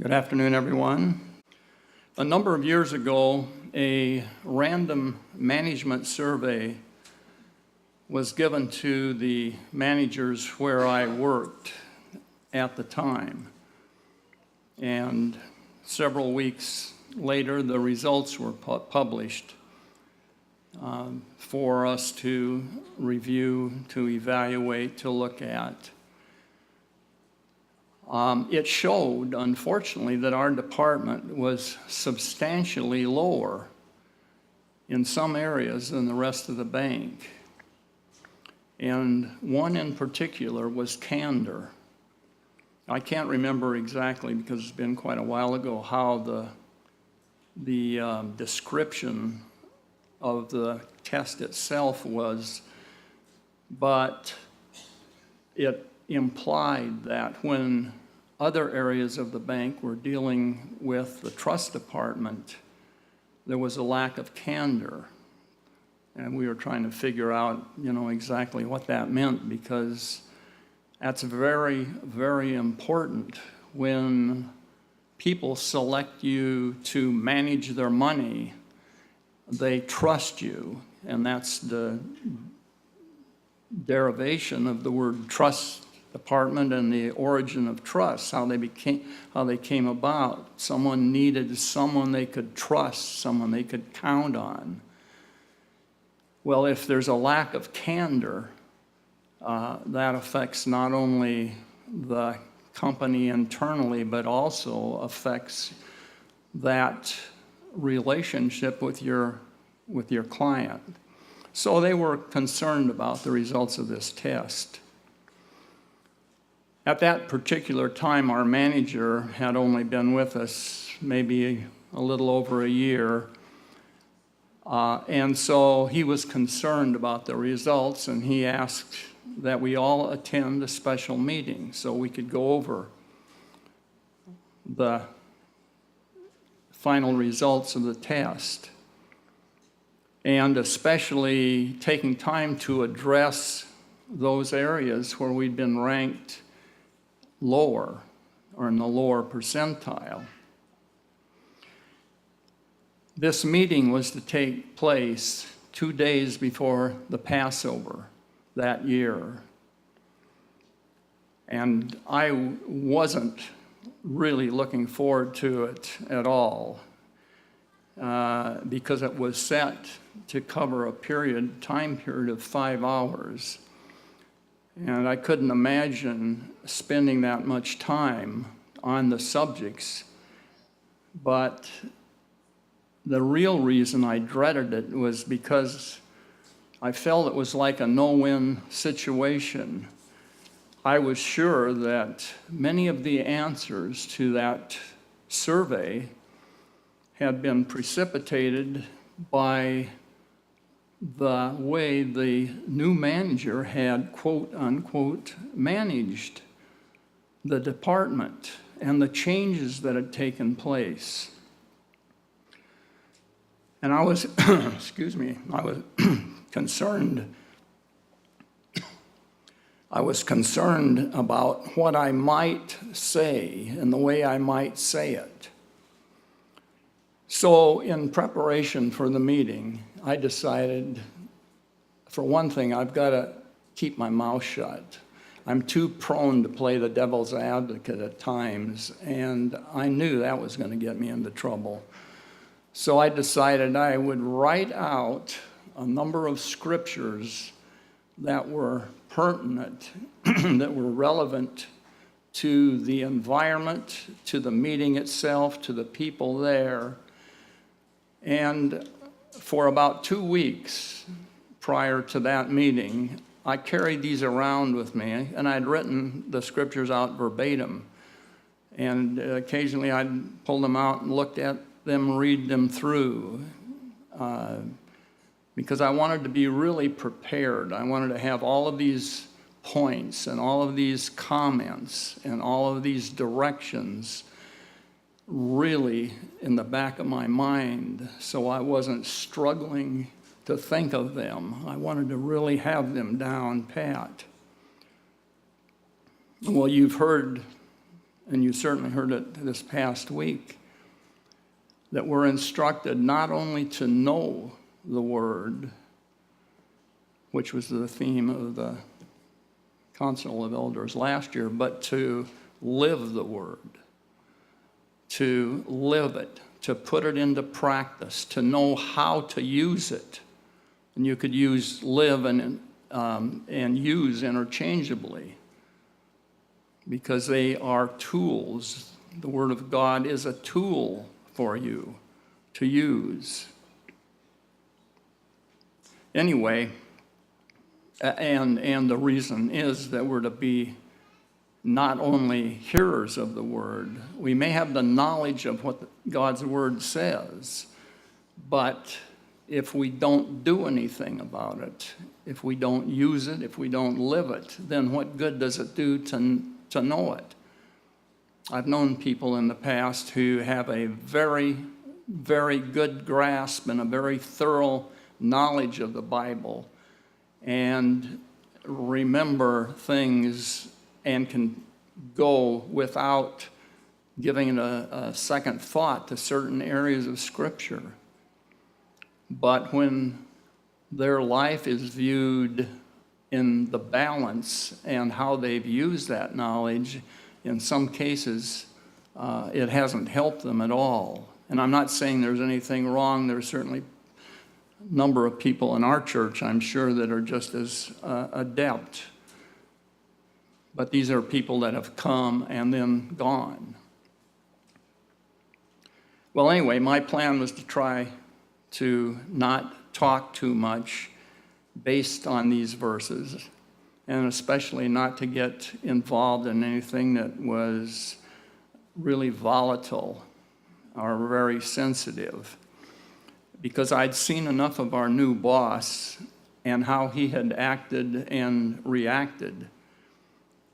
Good afternoon, everyone. A number of years ago, a random management survey was given to the managers where I worked at the time. And several weeks later, the results were published for us to review, to evaluate, to look at. It showed, unfortunately, that our department was substantially lower in some areas than the rest of the bank. And one in particular was candor. I can't remember exactly, because it's been quite a while ago, how the description of the test itself was, but it implied that when other areas of the bank were dealing with the trust department, there was a lack of candor. And we were trying to figure out, exactly what that meant, because that's very, very important when people select you to manage their money. They trust you, and that's the derivation of the word trust department and the origin of trust, how they came about. Someone needed someone they could trust, someone they could count on. Well, if there's a lack of candor, that affects not only the company internally, but also affects that relationship with your client. So they were concerned about the results of this test. At that particular time, our manager had only been with us maybe a little over a year. And so he was concerned about the results, and he asked that we all attend a special meeting so we could go over the final results of the test, and especially taking time to address those areas where we'd been ranked lower, or in the lower percentile. This meeting was to take place 2 days before the Passover that year. And I wasn't really looking forward to it at all, because it was set to cover a time period of 5 hours. And I couldn't imagine spending that much time on the subjects. But the real reason I dreaded it was because I felt it was like a no-win situation. I was sure that many of the answers to that survey had been precipitated by the way the new manager had, quote unquote, managed the department and the changes that had taken place. And I was, I was concerned. I was concerned about what I might say and the way I might say it. So in preparation for the meeting, I decided, for one thing, I've got to keep my mouth shut. I'm too prone to play the devil's advocate at times, and I knew that was going to get me into trouble. So I decided I would write out a number of scriptures that were pertinent, that were relevant to the environment, to the meeting itself, to the people there. And for about 2 weeks prior to that meeting, I carried these around with me, and I'd written the scriptures out verbatim. And occasionally I'd pull them out and look at them, read them through, because I wanted to be really prepared. I wanted to have all of these points and all of these comments and all of these directions really in the back of my mind, so I wasn't struggling to think of them. I wanted to really have them down pat. Well, you've heard and you certainly heard it this past week, that we're instructed not only to know the Word, which was the theme of the Council of Elders last year, but to live the Word, to live it, to put it into practice, to know how to use it. And you could use live and use interchangeably because they are tools. The Word of God is a tool for you to use. Anyway, and the reason is that we're to be not only hearers of the Word. We may have the knowledge of what God's Word says, but if we don't do anything about it, if we don't use it, if we don't live it, then what good does it do to know it? I've known people in the past who have a very, very good grasp and a very thorough knowledge of the Bible and remember things and can go without giving it a second thought to certain areas of Scripture. But when their life is viewed in the balance and how they've used that knowledge, in some cases, it hasn't helped them at all. And I'm not saying there's anything wrong. There's certainly a number of people in our church, I'm sure, that are just as adept. But these are people that have come and then gone. Well, anyway, my plan was to try to not talk too much based on these verses, and especially not to get involved in anything that was really volatile or very sensitive, because I'd seen enough of our new boss and how he had acted and reacted,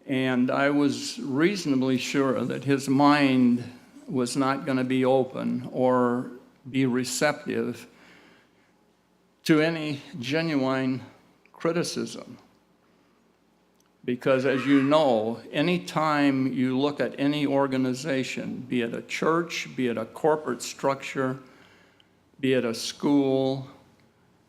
and I was reasonably sure that his mind was not going to be open or be receptive to any genuine criticism. Because as you know, any time you look at any organization, be it a church, be it a corporate structure, be it a school,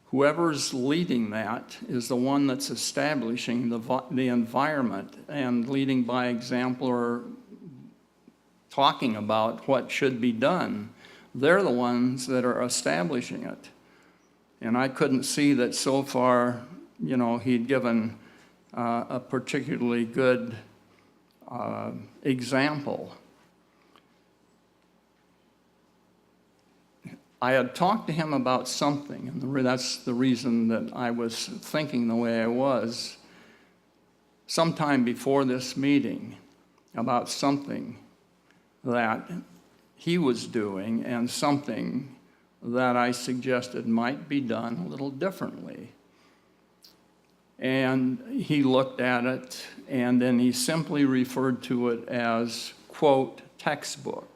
whoever's leading that is the one that's establishing the environment and leading by example or talking about what should be done. They're the ones that are establishing it. And I couldn't see that so far, he'd given a particularly good example. I had talked to him about something, and that's the reason that I was thinking the way I was sometime before this meeting, about something that he was doing and something that I suggested might be done a little differently. And he looked at it, and then he simply referred to it as, quote, textbook.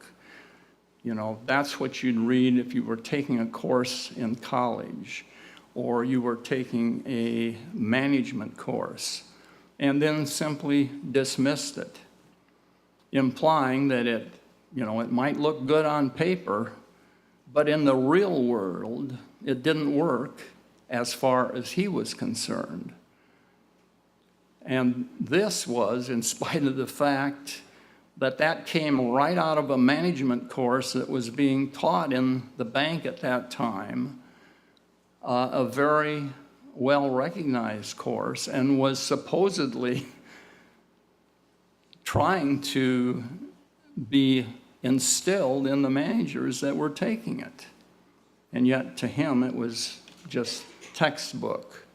That's what you'd read if you were taking a course in college or you were taking a management course, and then simply dismissed it, implying that it might look good on paper, but in the real world, it didn't work as far as he was concerned. And this was in spite of the fact that came right out of a management course that was being taught in the bank at that time, a very well-recognized course, and was supposedly trying to be instilled in the managers that were taking it. And yet to him it was just textbook.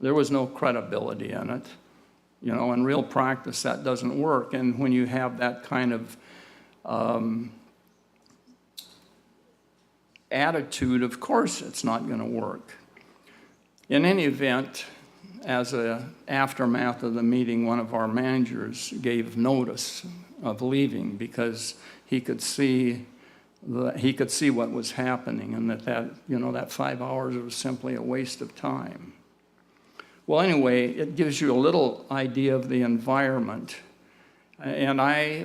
There was no credibility in it. In real practice that doesn't work. And when you have that kind of attitude, of course it's not going to work. In any event, as an aftermath of the meeting, one of our managers gave notice of leaving because he could see what was happening, and that 5 hours was simply a waste of time. Well, anyway, it gives you a little idea of the environment. And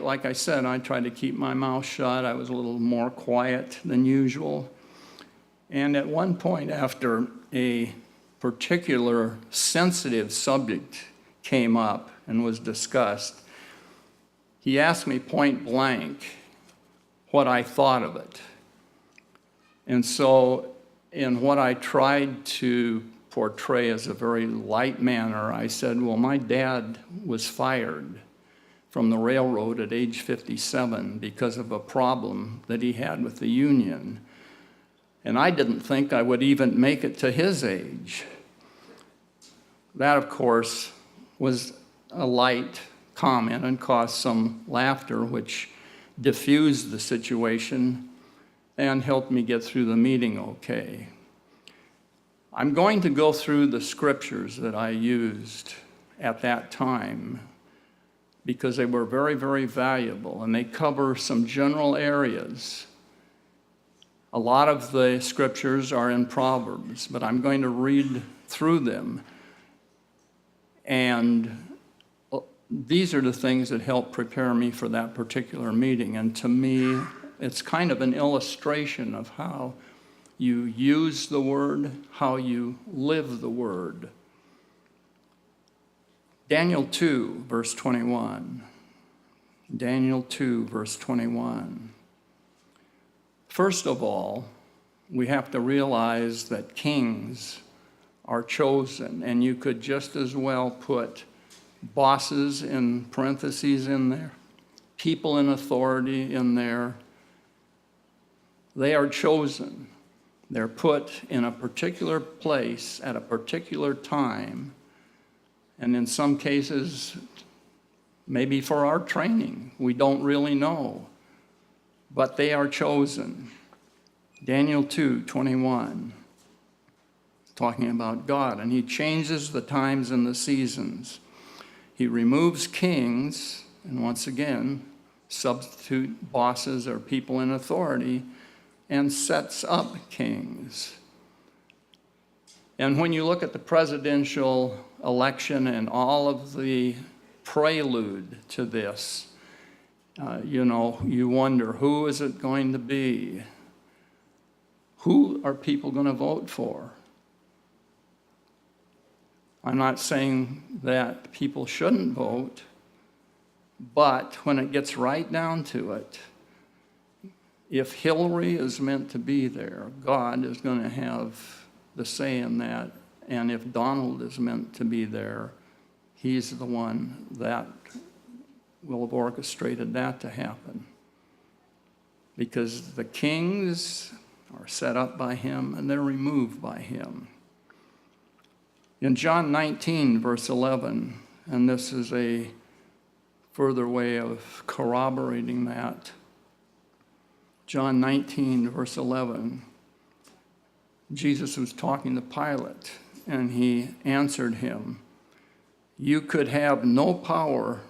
like I said, I tried to keep my mouth shut. I was a little more quiet than usual. And at one point, after a particular sensitive subject came up and was discussed, he asked me point blank what I thought of it. And so, in what I tried to portray as a very light manner, I said, well, my dad was fired from the railroad at age 57 because of a problem that he had with the union. And I didn't think I would even make it to his age. That, of course, was a light comment and caused some laughter, which diffused the situation and helped me get through the meeting okay. I'm going to go through the scriptures that I used at that time because they were very, very valuable, and they cover some general areas. A lot of the scriptures are in Proverbs, but I'm going to read through them. And these are the things that helped prepare me for that particular meeting. And to me, it's kind of an illustration of how you use the word, how you live the word. Daniel 2, verse 21. Daniel 2, verse 21. First of all, we have to realize that kings are chosen, and you could just as well put bosses in parentheses in there, people in authority in there. They are chosen. They're put in a particular place at a particular time, and in some cases, maybe for our training. We don't really know, but they are chosen. Daniel 2:21, talking about God, and he changes the times and the seasons. He removes kings, and once again, substitute bosses or people in authority, and sets up kings. And when you look at the presidential election and all of the prelude to this, you wonder, who is it going to be? Who are people going to vote for? I'm not saying that people shouldn't vote, but when it gets right down to it, if Hillary is meant to be there, God is going to have the say in that. And if Donald is meant to be there, he's the one that will have orchestrated that to happen. Because the kings are set up by him and they're removed by him. In John 19, verse 11, and this is a further way of corroborating that, John 19, verse 11, Jesus was talking to Pilate, and he answered him, "You could have no power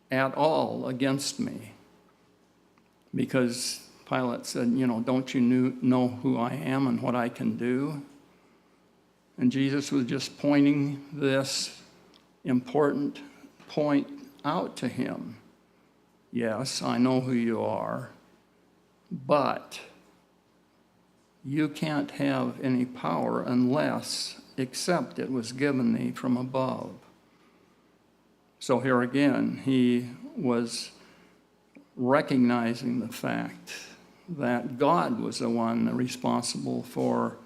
at all against me." Because Pilate said, don't you know who I am and what I can do? And Jesus was just pointing this important point out to him. Yes, I know who you are, but you can't have any power except it was given thee from above. So here again, he was recognizing the fact that God was the one responsible for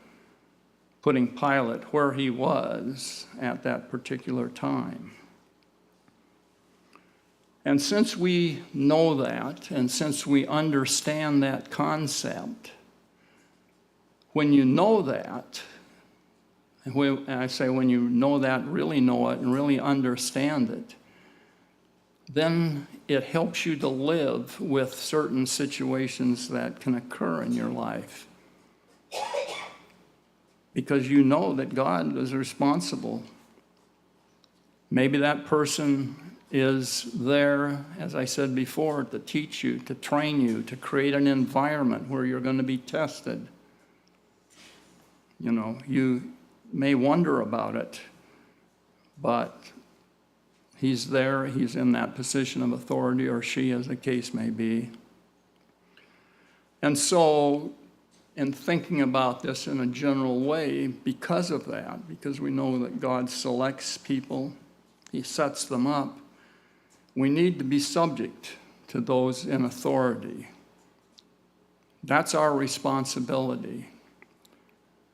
putting Pilate where he was at that particular time. And since we know that, and since we understand that concept, when you know that, and I say when you know that, really know it, and really understand it, then it helps you to live with certain situations that can occur in your life. Because you know that God is responsible. Maybe that person is there, as I said before, to teach you, to train you, to create an environment where you're going to be tested. You may wonder about it, but He's there, he's in that position of authority, or she, as the case may be. And so, in thinking about this in a general way, because of that, because we know that God selects people, he sets them up, we need to be subject to those in authority. That's our responsibility.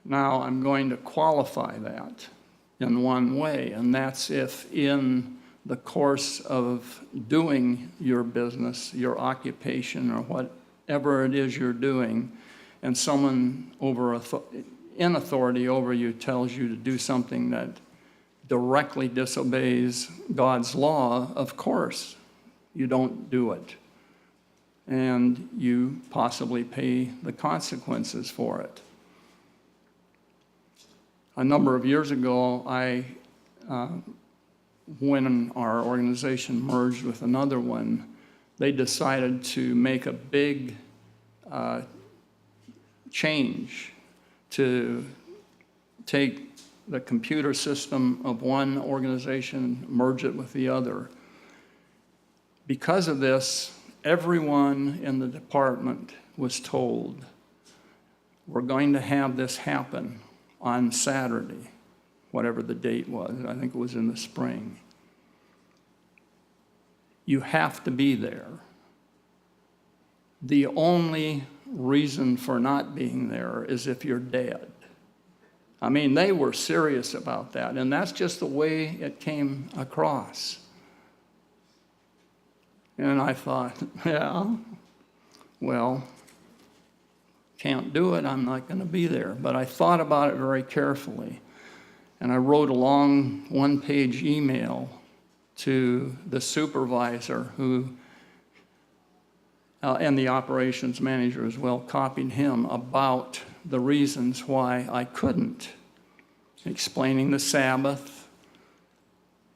Now, I'm going to qualify that in one way, and that's if in the course of doing your business, your occupation, or whatever it is you're doing, and someone in authority over you tells you to do something that directly disobeys God's law, of course, you don't do it. And you possibly pay the consequences for it. A number of years ago, when our organization merged with another one, they decided to make a big change to take the computer system of one organization, merge it with the other. Because of this, everyone in the department was told, we're going to have this happen on Saturday, whatever the date was. I think it was in the spring. You have to be there. The only reason for not being there is if you're dead. I mean, they were serious about that, and that's just the way it came across. And I thought, yeah, well, can't do it, I'm not going to be there. But I thought about it very carefully, and I wrote a long one-page email to the supervisor who, and the operations manager as well, copied him about the reasons why I couldn't, explaining the Sabbath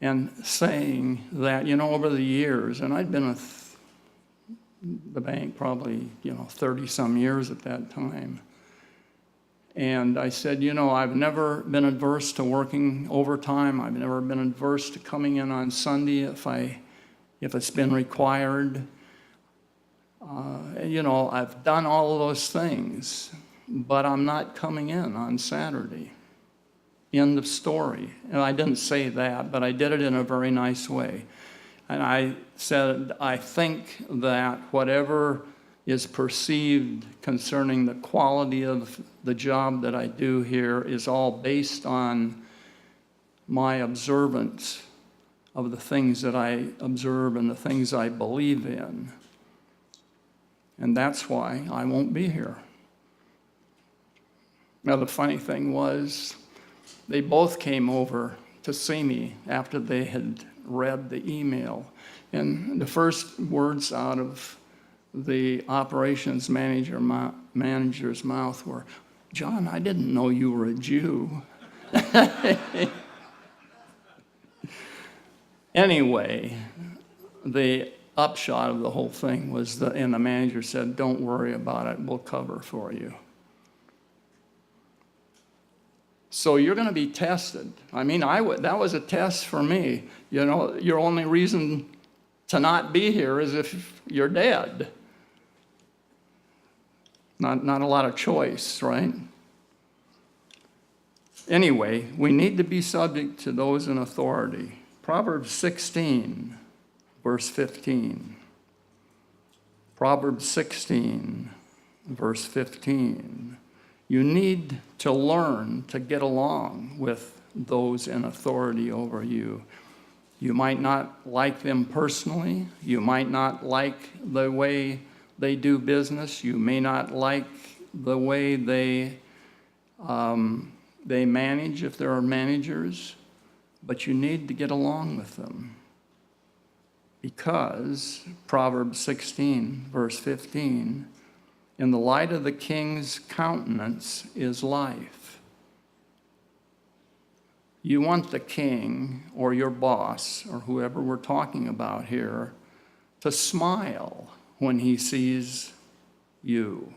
and saying that, over the years, and I'd been with the bank probably, 30-some years at that time. And I said, I've never been adverse to working overtime. I've never been adverse to coming in on Sunday if it's been required. I've done all of those things, but I'm not coming in on Saturday. End of story. And I didn't say that, but I did it in a very nice way. And I said, I think that whatever is perceived concerning the quality of the job that I do here is all based on my observance of the things that I observe and the things I believe in. And that's why I won't be here. Now, the funny thing was, they both came over to see me after they had read the email. And the first words out of the operations manager's mouth were, "John, I didn't know you were a Jew." Anyway, the upshot of the whole thing was and the manager said, "Don't worry about it, we'll cover for you." So you're going to be tested. I mean, that was a test for me. Your only reason to not be here is if you're dead. Not a lot of choice, right? Anyway, we need to be subject to those in authority. Proverbs 16, verse 15. Proverbs 16, verse 15. You need to learn to get along with those in authority over you. You might not like them personally. You might not like the way they do business. You may not like the way they manage, if there are managers. But you need to get along with them. Because Proverbs 16, verse 15, in the light of the king's countenance is life. You want the king or your boss or whoever we're talking about here to smile when he sees you.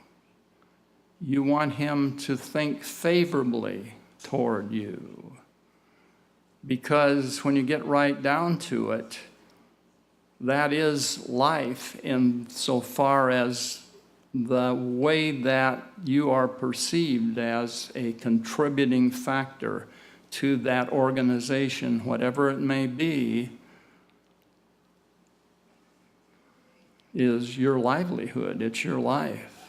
You want him to think favorably toward you. because when you get right down to it, that is life in so far as the way that you are perceived as a contributing factor to that organization, whatever it may be, is your livelihood. It's your life.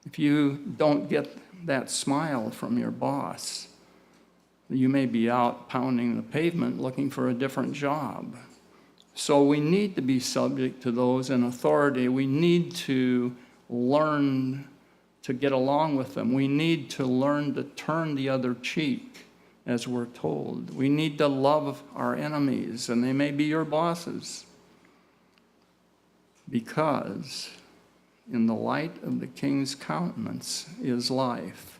If you don't get that smile from your boss, you may be out pounding the pavement looking for a different job. So we need to be subject to those in authority. We need to learn to get along with them. We need to learn to turn the other cheek, as we're told. We need to love our enemies, and they may be your bosses, because in the light of the King's countenance is life,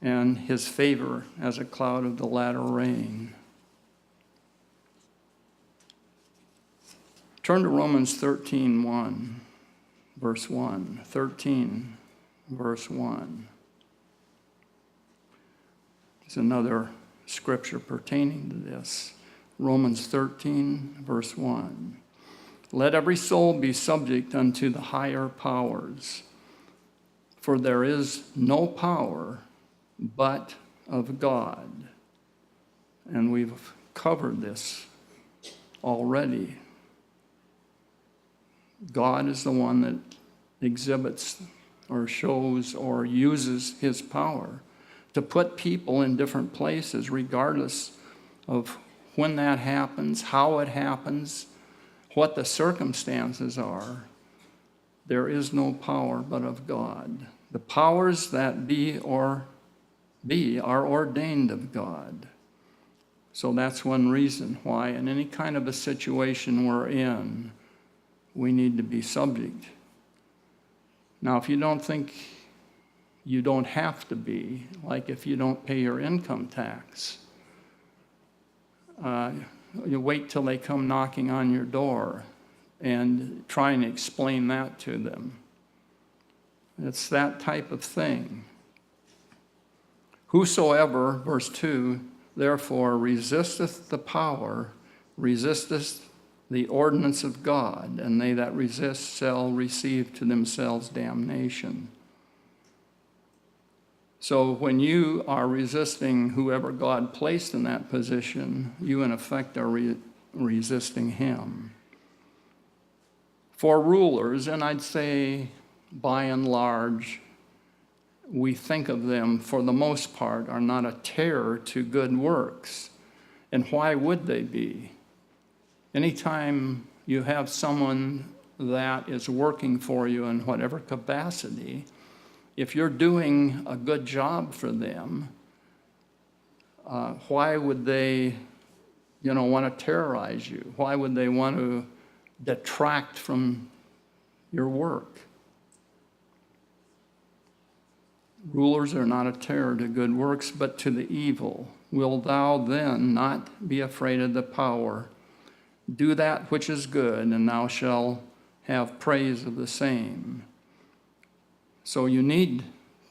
and his favor as a cloud of the latter rain. Turn to Romans 13:1, verse 1. 13, verse 1. It's another scripture pertaining to this. Romans 13, verse 1. Let every soul be subject unto the higher powers, for there is no power but of God. And we've covered this already. God is the one that exhibits or shows or uses his power to put people in different places, regardless of when that happens, how it happens, what the circumstances are. There is no power but of God. The powers that be are ordained of God. So that's one reason why in any kind of a situation we're in, we need to be subject. Now, if you don't think you don't have to be, like if you don't pay your income tax, you wait till they come knocking on your door and try and explain that to them. It's that type of thing. Whosoever, verse 2, therefore resisteth the power, resisteth the ordinance of God, and they that resist shall receive to themselves damnation. So when you are resisting whoever God placed in that position, you in effect are resisting him. For rulers, and I'd say by and large, we think of them for the most part are not a terror to good works. And why would they be? Anytime you have someone that is working for you in whatever capacity, if you're doing a good job for them, why would they, want to terrorize you? Why would they want to detract from your work? Rulers are not a terror to good works, but to the evil. Wilt thou then not be afraid of the power? Do that which is good, and thou shalt have praise of the same. So you need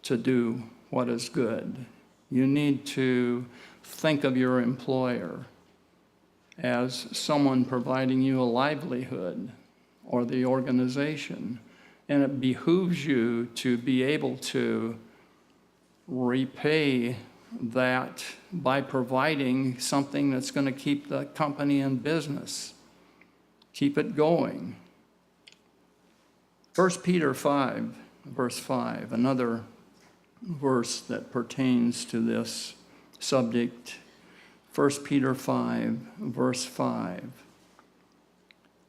to do what is good. You need to think of your employer as someone providing you a livelihood, or the organization. And it behooves you to be able to repay that by providing something that's going to keep the company in business, keep it going. 1 Peter 5, verse 5, another verse that pertains to this subject. 1 Peter 5, verse 5.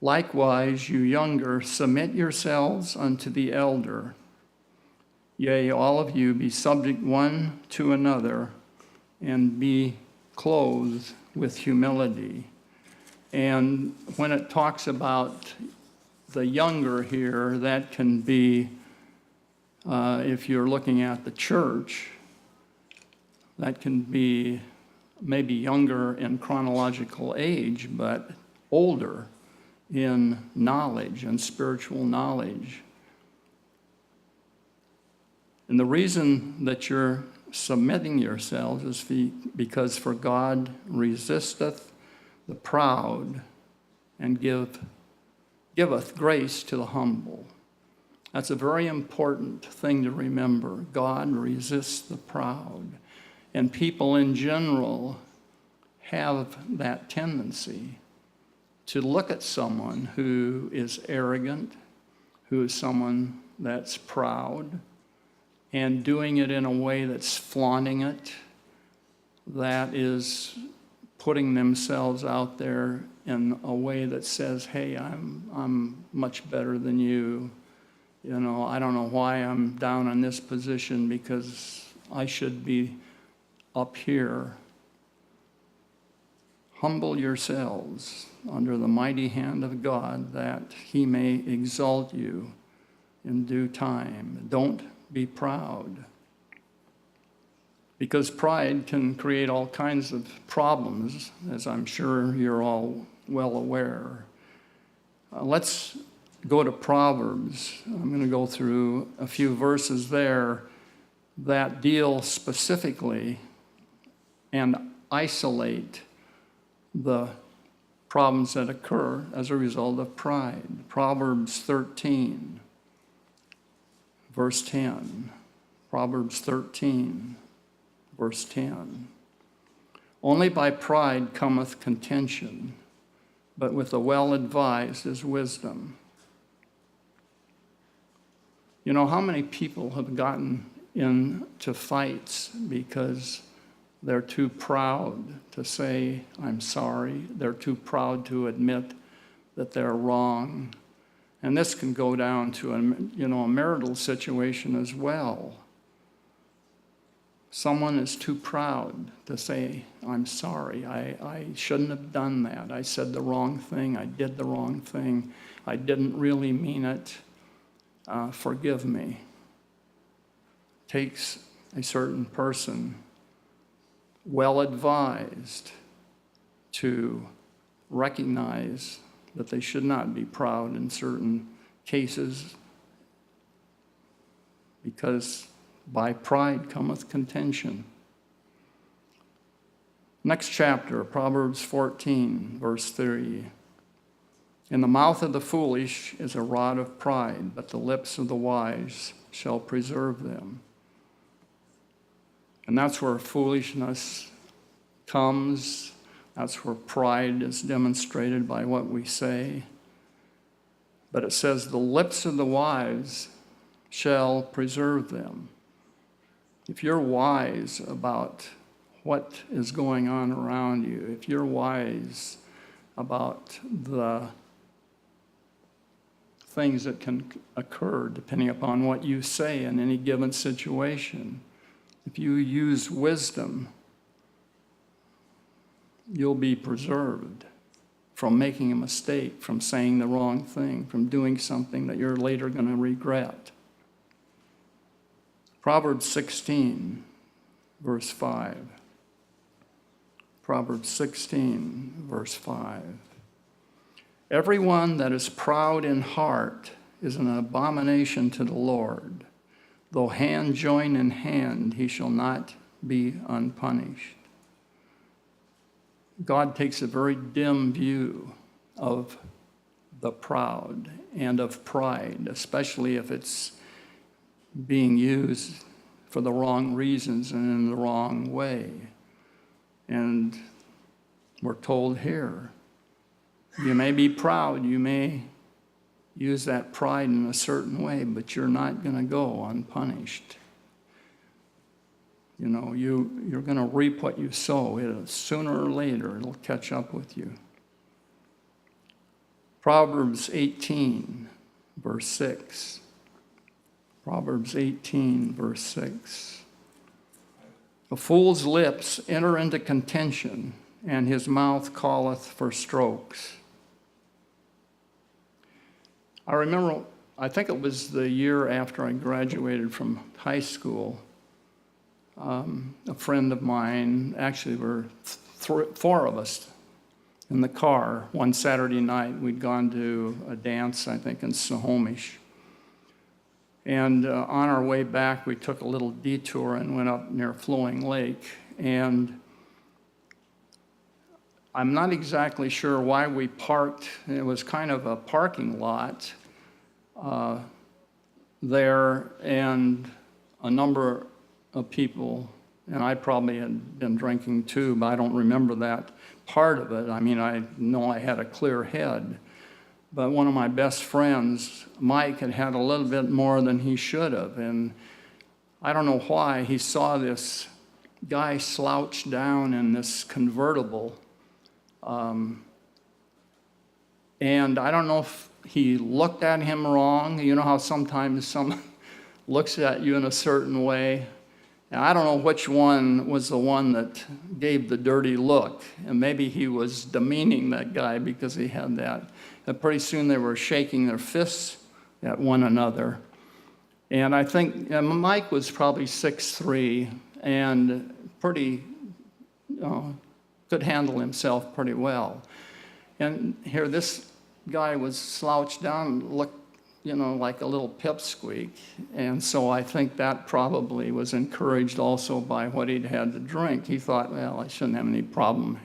Likewise, you younger, submit yourselves unto the elder. Yea, all of you be subject one to another, and be clothed with humility. And when it talks about the younger here, that can be, if you're looking at the church, that can be maybe younger in chronological age, but older in knowledge and spiritual knowledge. And the reason that you're submitting yourselves is because for God resisteth the proud and giveth grace to the humble. That's a very important thing to remember. God resists the proud. And people in general have that tendency to look at someone who is arrogant, who is someone that's proud, and doing it in a way that's flaunting it, that is putting themselves out there in a way that says, hey, I'm much better than you. You know, I don't know why I'm down in this position because I should be up here. Humble yourselves under the mighty hand of God that he may exalt you in due time. Don't be proud, because pride can create all kinds of problems, as I'm sure you're all well aware. Let's go to Proverbs. I'm going to go through a few verses there that deal specifically and isolate the problems that occur as a result of pride. Proverbs 13, verse 10. Proverbs 13, verse 10. Only by pride cometh contention, but with the well-advised is wisdom. You know, how many people have gotten into fights because they're too proud to say, I'm sorry. They're too proud to admit that they're wrong. And this can go down to a marital situation as well. Someone is too proud to say, I'm sorry. I shouldn't have done that. I said the wrong thing. I did the wrong thing. I didn't really mean it. Forgive me. Takes a certain person well-advised to recognize that they should not be proud in certain cases, because by pride cometh contention. Next chapter, Proverbs 14, verse 3. In the mouth of the foolish is a rod of pride, but the lips of the wise shall preserve them. And that's where foolishness comes. That's where pride is demonstrated by what we say. But it says, the lips of the wise shall preserve them. If you're wise about what is going on around you, if you're wise about the things that can occur depending upon what you say in any given situation, if you use wisdom, you'll be preserved from making a mistake, from saying the wrong thing, from doing something that you're later going to regret. Proverbs 16, verse 5. Proverbs 16, verse 5. Everyone that is proud in heart is an abomination to the Lord. Though hand join in hand, he shall not be unpunished. God takes a very dim view of the proud and of pride, especially if it's being used for the wrong reasons and in the wrong way. And we're told here, you may be proud, you may use that pride in a certain way, but you're not going to go unpunished. You know, you're going to reap what you sow. Sooner or later, it'll catch up with you. Proverbs 18, verse 6. Proverbs 18, verse 6. A fool's lips enter into contention, and his mouth calleth for strokes. I remember, I think it was the year after I graduated from high school, a friend of mine, actually there were four of us in the car. One Saturday night, we'd gone to a dance, I think, in Snohomish. And on our way back, we took a little detour and went up near Flowing Lake. And I'm not exactly sure why we parked. It was kind of a parking lot there, and a number of people, and I probably had been drinking too, but I don't remember that part of it. I mean, I know I had a clear head, but one of my best friends, Mike, had had a little bit more than he should have, and I don't know why. He saw this guy slouch down in this convertible, and I don't know if he looked at him wrong. You know how sometimes someone looks at you in a certain way? And I don't know which one was the one that gave the dirty look. And maybe he was demeaning that guy because he had that. And pretty soon they were shaking their fists at one another. And I think Mike was probably 6'3" and pretty, could handle himself pretty well. And here this guy was slouched down, looked, like a little pipsqueak. And so I think that probably was encouraged also by what he'd had to drink. He thought, well, I shouldn't have any problem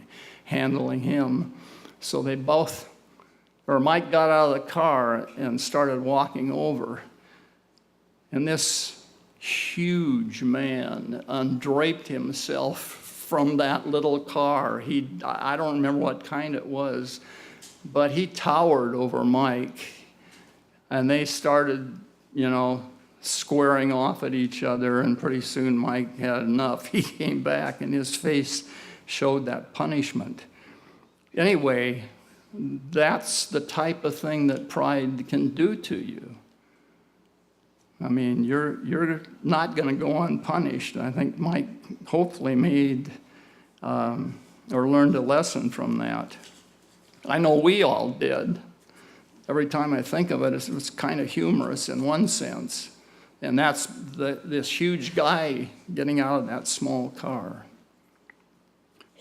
handling him. So Mike got out of the car and started walking over. And this huge man undraped himself from that little car. I don't remember what kind it was, but he towered over Mike. And they started, squaring off at each other, and pretty soon Mike had enough. He came back, and his face showed that punishment. Anyway, that's the type of thing that pride can do to you. I mean, you're not going to go unpunished. I think Mike hopefully made or learned a lesson from that. I know we all did. Every time I think of it, it was kind of humorous in one sense. And that's this huge guy getting out of that small car.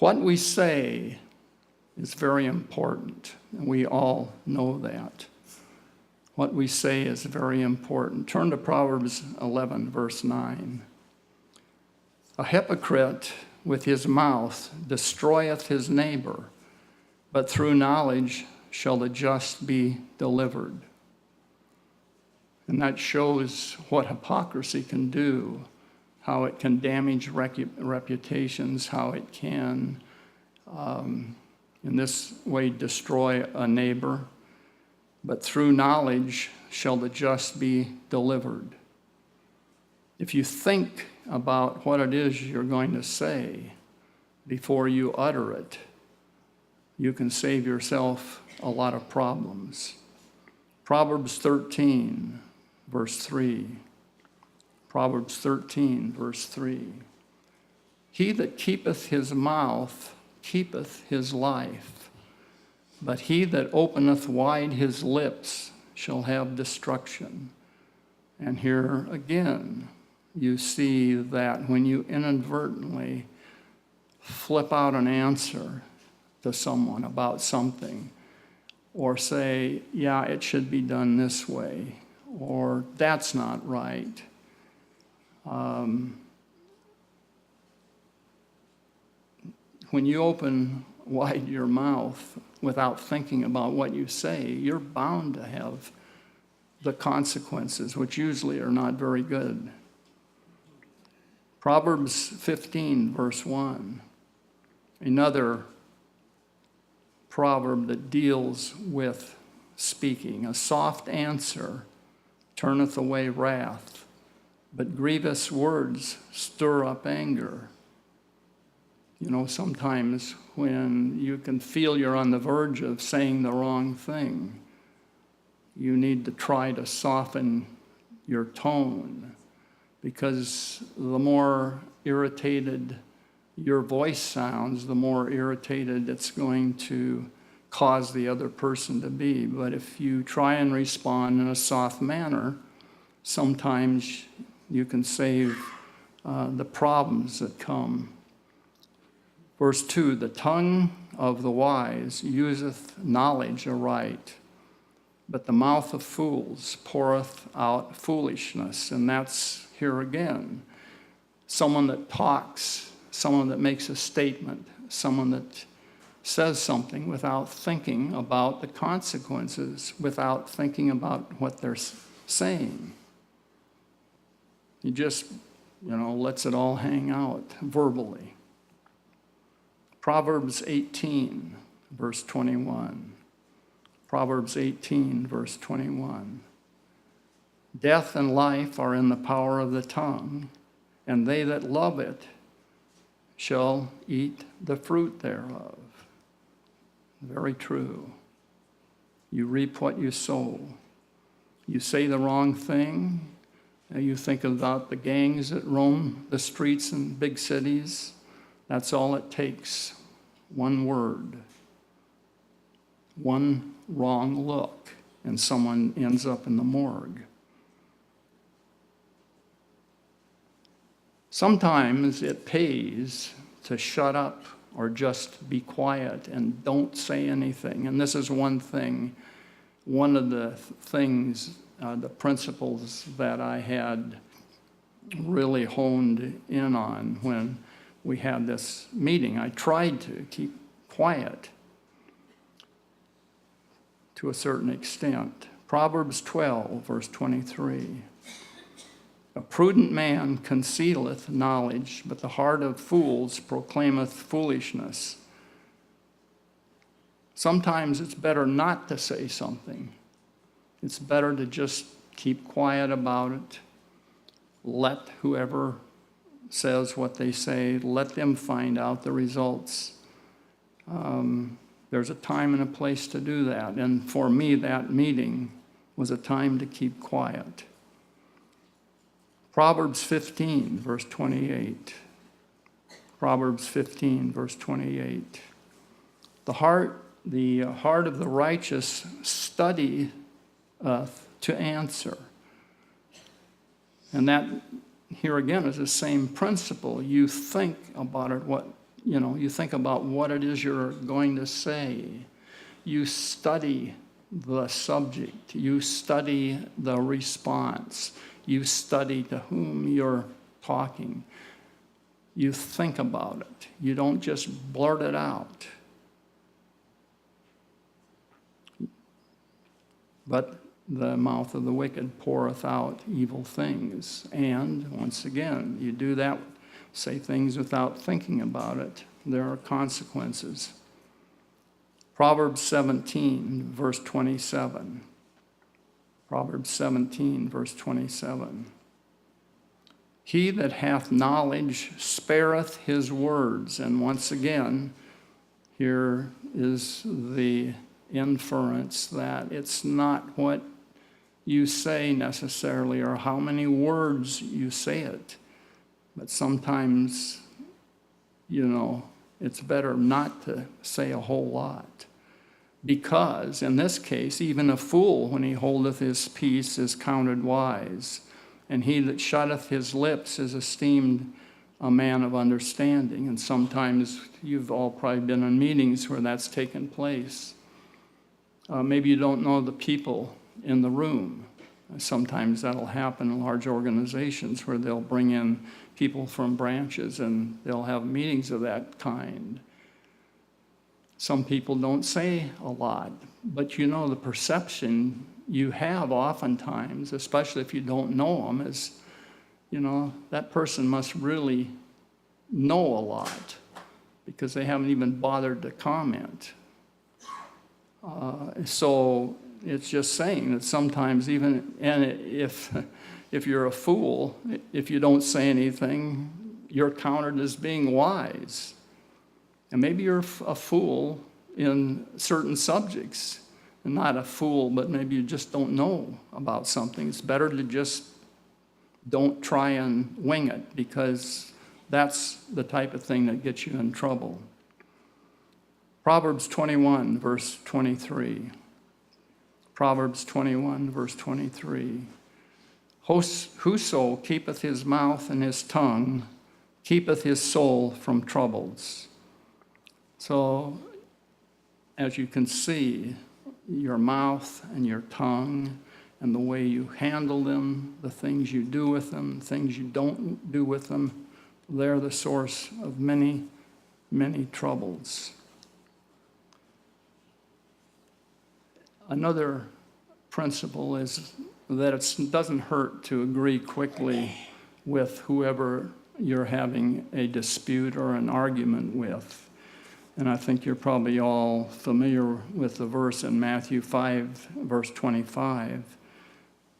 What we say is very important, and we all know that. What we say is very important. Turn to Proverbs 11, verse 9. A hypocrite with his mouth destroyeth his neighbor, but through knowledge shall the just be delivered. And that shows what hypocrisy can do, how it can damage reputations, how it can, in this way, destroy a neighbor. But through knowledge shall the just be delivered. If you think about what it is you're going to say before you utter it, you can save yourself a lot of problems. Proverbs 13, verse 3. Proverbs 13, verse 3. He that keepeth his mouth keepeth his life, but he that openeth wide his lips shall have destruction. And here again, you see that when you inadvertently flip out an answer to someone about something, or say, yeah, it should be done this way, or that's not right. When you open wide your mouth without thinking about what you say, you're bound to have the consequences, which usually are not very good. Proverbs 15, verse 1, another proverb that deals with speaking. A soft answer turneth away wrath, but grievous words stir up anger. Sometimes when you can feel you're on the verge of saying the wrong thing, you need to try to soften your tone, because the more irritated your voice sounds, the more irritated it's going to cause the other person to be. But if you try and respond in a soft manner, sometimes you can save the problems that come. Verse 2, the tongue of the wise useth knowledge aright, but the mouth of fools poureth out foolishness. And that's here again. Someone that talks, someone that makes a statement, someone that says something without thinking about the consequences, without thinking about what they're saying. He just, lets it all hang out verbally. Proverbs 18, verse 21. Proverbs 18, verse 21. Death and life are in the power of the tongue, and they that love it shall eat the fruit thereof. Very true. You reap what you sow. You say the wrong thing, and you think about the gangs that roam the streets in big cities. That's all it takes. One word. One wrong look, and someone ends up in the morgue. Sometimes it pays to shut up or just be quiet and don't say anything. And this is one of the things, the principles that I had really honed in on when we had this meeting. I tried to keep quiet to a certain extent. Proverbs 12, verse 23. A prudent man concealeth knowledge, but the heart of fools proclaimeth foolishness. Sometimes it's better not to say something. It's better to just keep quiet about it. Let whoever says what they say, let them find out the results. There's a time and a place to do that. And for me, that meeting was a time to keep quiet. Proverbs 15, verse 28. Proverbs 15, verse 28. The heart of the righteous studieth to answer. And that, here again, is the same principle. You think about it, you think about what it is you're going to say. You study the subject. You study the response. You study to whom you're talking. You think about it. You don't just blurt it out. But the mouth of the wicked poureth out evil things. And once again, you do that, say things without thinking about it, there are consequences. Proverbs 17, verse 27. Proverbs 17, verse 27. He that hath knowledge spareth his words. And once again, here is the inference that it's not what you say necessarily or how many words you say it, but sometimes, it's better not to say a whole lot. Because, in this case, even a fool, when he holdeth his peace, is counted wise. And he that shutteth his lips is esteemed a man of understanding. And sometimes you've all probably been in meetings where that's taken place. Maybe you don't know the people in the room. Sometimes that'll happen in large organizations where they'll bring in people from branches and they'll have meetings of that kind. Some people don't say a lot, but the perception you have oftentimes, especially if you don't know them, is, that person must really know a lot because they haven't even bothered to comment. So it's just saying that sometimes if you're a fool, if you don't say anything, you're counted as being wise. And maybe you're a fool in certain subjects, and not a fool, but maybe you just don't know about something. It's better to just don't try and wing it, because that's the type of thing that gets you in trouble. Proverbs 21, verse 23. Proverbs 21, verse 23. Whoso keepeth his mouth and his tongue keepeth his soul from troubles. So, as you can see, your mouth and your tongue and the way you handle them, the things you do with them, things you don't do with them, they're the source of many, many troubles. Another principle is that it doesn't hurt to agree quickly with whoever you're having a dispute or an argument with. And I think you're probably all familiar with the verse in Matthew 5, verse 25.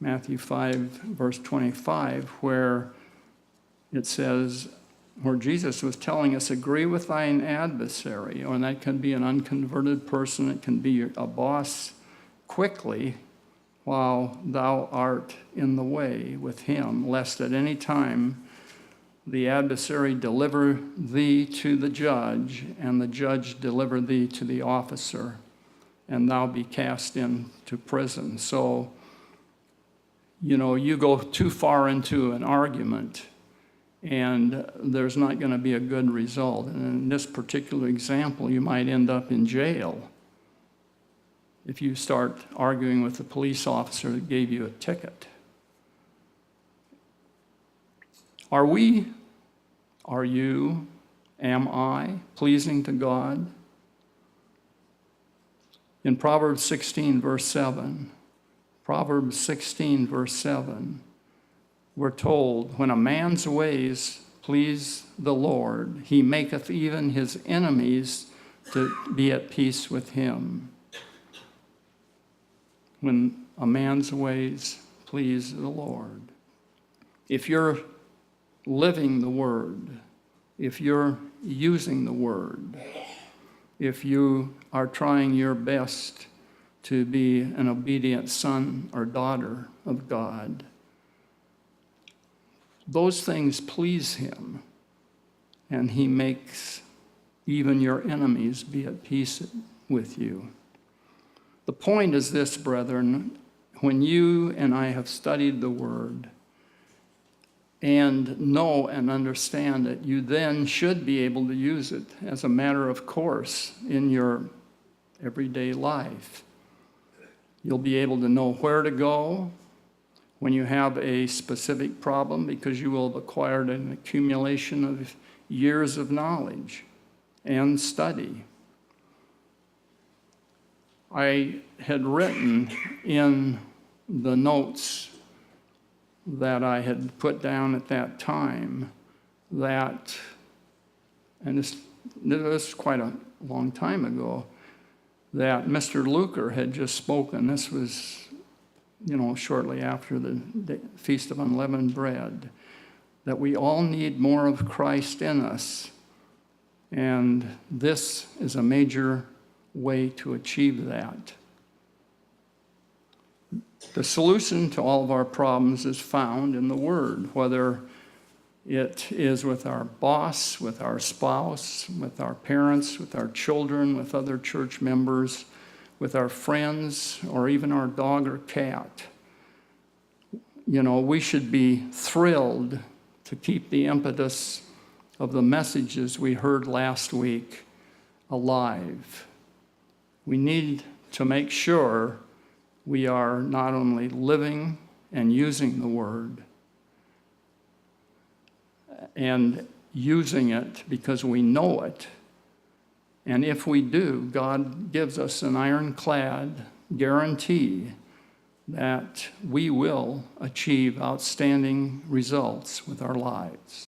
Matthew 5, verse 25, where it says, where Jesus was telling us, agree with thine adversary, or that can be an unconverted person, it can be a boss, quickly, while thou art in the way with him, lest at any time the adversary deliver thee to the judge, and the judge deliver thee to the officer, and thou be cast into prison. So, you go too far into an argument, and there's not going to be a good result. And in this particular example, you might end up in jail if you start arguing with the police officer that gave you a ticket. Are you, am I pleasing to God? In Proverbs 16, verse 7, we're told, when a man's ways please the Lord, he maketh even his enemies to be at peace with him. When a man's ways please the Lord. If you're living the word, if you're using the word, if you are trying your best to be an obedient son or daughter of God, those things please him, and he makes even your enemies be at peace with you. The point is this, brethren, when you and I have studied the word and know and understand it, you then should be able to use it as a matter of course in your everyday life. You'll be able to know where to go when you have a specific problem, because you will have acquired an accumulation of years of knowledge and study. I had written in the notes that I had put down at that time that, and this was quite a long time ago, that Mr. Luker had just spoken. This was, shortly after the Feast of Unleavened Bread, that we all need more of Christ in us. And this is a major way to achieve that. The solution to all of our problems is found in the Word, whether it is with our boss, with our spouse, with our parents, with our children, with other church members, with our friends, or even our dog or cat. We should be thrilled to keep the impetus of the messages we heard last week alive. We need to make sure we are not only living and using the Word, and using it because we know it. And if we do, God gives us an ironclad guarantee that we will achieve outstanding results with our lives.